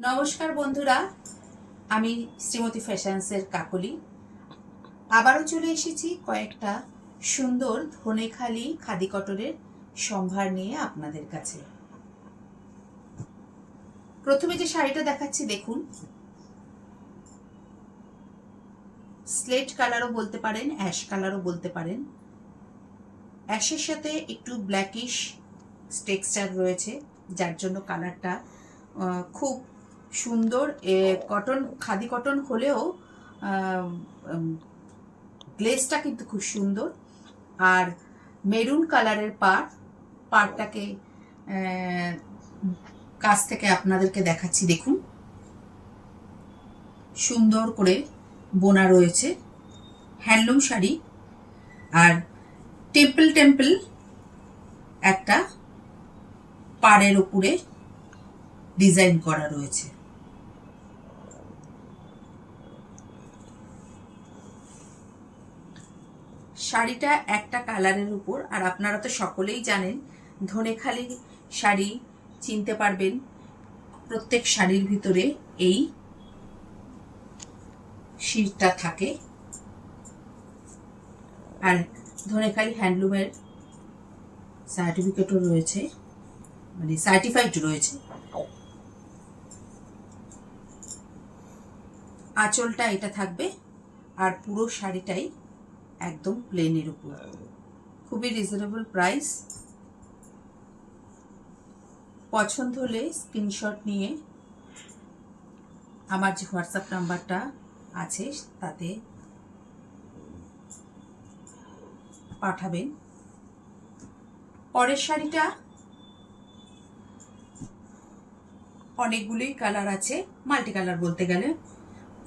নমস্কার বন্ধুরা, আমি শ্রীমতী ফ্যাশনসের কাকলি আবারও চলে এসেছি কয়েকটা সুন্দর ধনেখালি খাদি কটনের সম্ভার নিয়ে আপনাদের কাছে। প্রথমে যে শাড়িটা দেখাচ্ছি দেখুন, স্লেট কালারও বলতে পারেন, অ্যাশ কালারও বলতে পারেন। অ্যাশের সাথে একটু ব্ল্যাকিশ টেক্সচার রয়েছে, যার জন্য কালারটা খুব সুন্দর। কটন, খাদি কটন হলেও গ্লেজটা কিন্তু খুব সুন্দর। আর মেরুন কালারের পাড়টাকে কাছ থেকে আপনাদেরকে দেখাচ্ছি দেখুন, সুন্দর করে বোনা রয়েছে, হ্যান্ডলুম শাড়ি। আর টেম্পল টেম্পল একটা পাড়ের উপরে ডিজাইন করা রয়েছে। শাড়িটা একটা কালারের উপর। আর আপনারা তো সকলেই জানেন, ধনেখালি শাড়ি চিনতে পারবেন, প্রত্যেক শাড়ির ভিতরে এই শিরটা থাকে। আর ধনেখালি হ্যান্ডলুমের সার্টিফিকেটও রয়েছে, মানে সার্টিফাইড রয়েছে। আঁচলটা এটা থাকবে, আর পুরো শাড়িটাই একদম প্লেনের উপর। খুবই রিজনেবল প্রাইস। পছন্দ হলে স্ক্রিনশট নিয়ে আমার যে হোয়াটসঅ্যাপ নাম্বারটা আছে তাতে পাঠাবেন। পরের শাড়িটা অনেকগুলোই কালার আছে, মাল্টি কালার বলতে গেলে।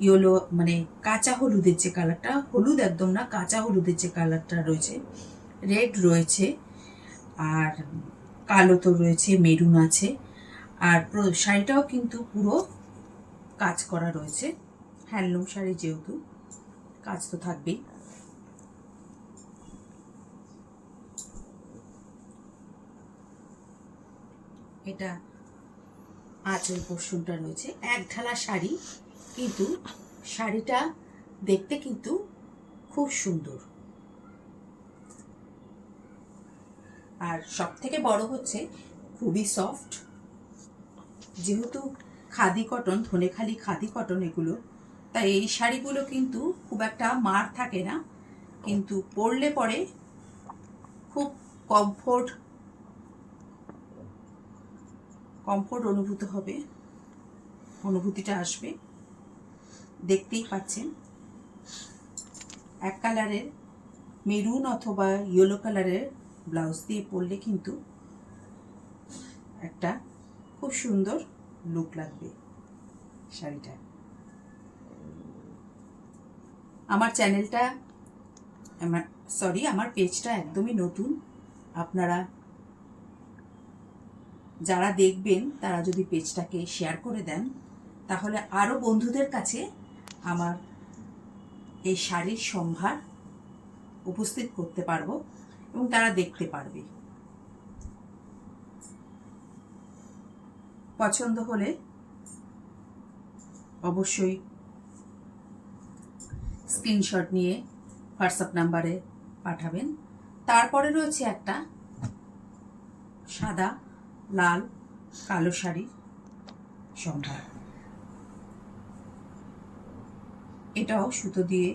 ইয়েলো মানে কাঁচা হলুদের যে কালারটা, হলুদ একদম না, কাঁচা হলুদের যে কালারটা রয়েছে, রেড রয়েছে, আর কালো তো রয়েছে, মেরুন আছে। আর শাড়িটাও কিন্তু পুরো কাজ করা রয়েছে, হ্যান্ডলুম শাড়ি যেহেতু কাজ তো থাকবেই। এটা আঁচল পোর্শনটা রয়েছে, এক ঢালা শাড়ি, কিন্তু শাড়িটা দেখতে কিন্তু খুব সুন্দর। আর সব থেকে বড় হচ্ছে খুবই সফট, যেহেতু খাদি কটন, ধনেখালি খাদি কটন এগুলো, তাই এই শাড়িগুলো কিন্তু খুব একটা মার থাকে না, কিন্তু পরলে পরে খুব কমফোর্ট অনুভূতিটা আসবে। দেখতেই পাচ্ছেন, এক কালারের মেরুন অথবা ইয়েলো কালারের ব্লাউজ দিয়ে পরলে কিন্তু একটা খুব সুন্দর লুক লাগবে শাড়িটা। আমার চ্যানেলটা, আমার পেজটা একদমই নতুন। আপনারা যারা দেখবেন তারা যদি পেজটাকে শেয়ার করে দেন, তাহলে আরও বন্ধুদের কাছে আমার এই শাড়ির সম্ভার উপস্থিত করতে পারবো এবং তারা দেখতে পারবে। পছন্দ হলে অবশ্যই স্ক্রিনশট নিয়ে হোয়াটসঅ্যাপ নাম্বারে পাঠাবেন। তারপরে রয়েছে একটা সাদা, লাল, কালো শাড়ির সম্ভার। এটাও সুতো দিয়ে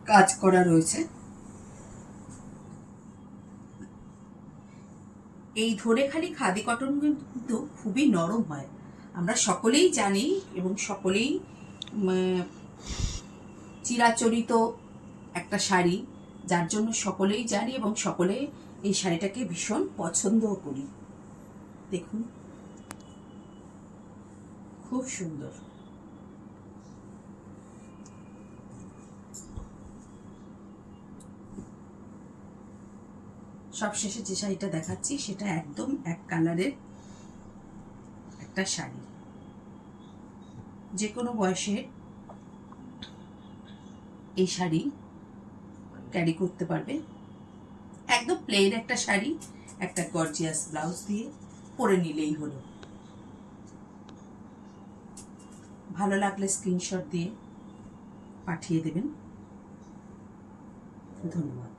কাজ করা রয়েছে। এই ধনেখালি খাদি কটন কিন্তু খুবই নরম হয়, আমরা সকলেই জানি এবং সকলেই চিরাচরিত একটা শাড়ি, যার জন্য সকলেই জানি এবং সকলে এই শাড়িটাকে ভীষণ পছন্দও করি। দেখুন, খুব সুন্দর। সবশেষে যে শাড়িটা দেখাচ্ছি সেটা একদম এক কালারের একটা শাড়ি, যে কোনো বয়সে এই শাড়ি ক্যারি করতে পারবে। একদম প্লেন একটা শাড়ি, একটা গর্জিয়াস ব্লাউজ দিয়ে পরে নিলেই হলো। ভালো লাগলে স্ক্রিনশট দিয়ে পাঠিয়ে দেবেন। ধন্যবাদ।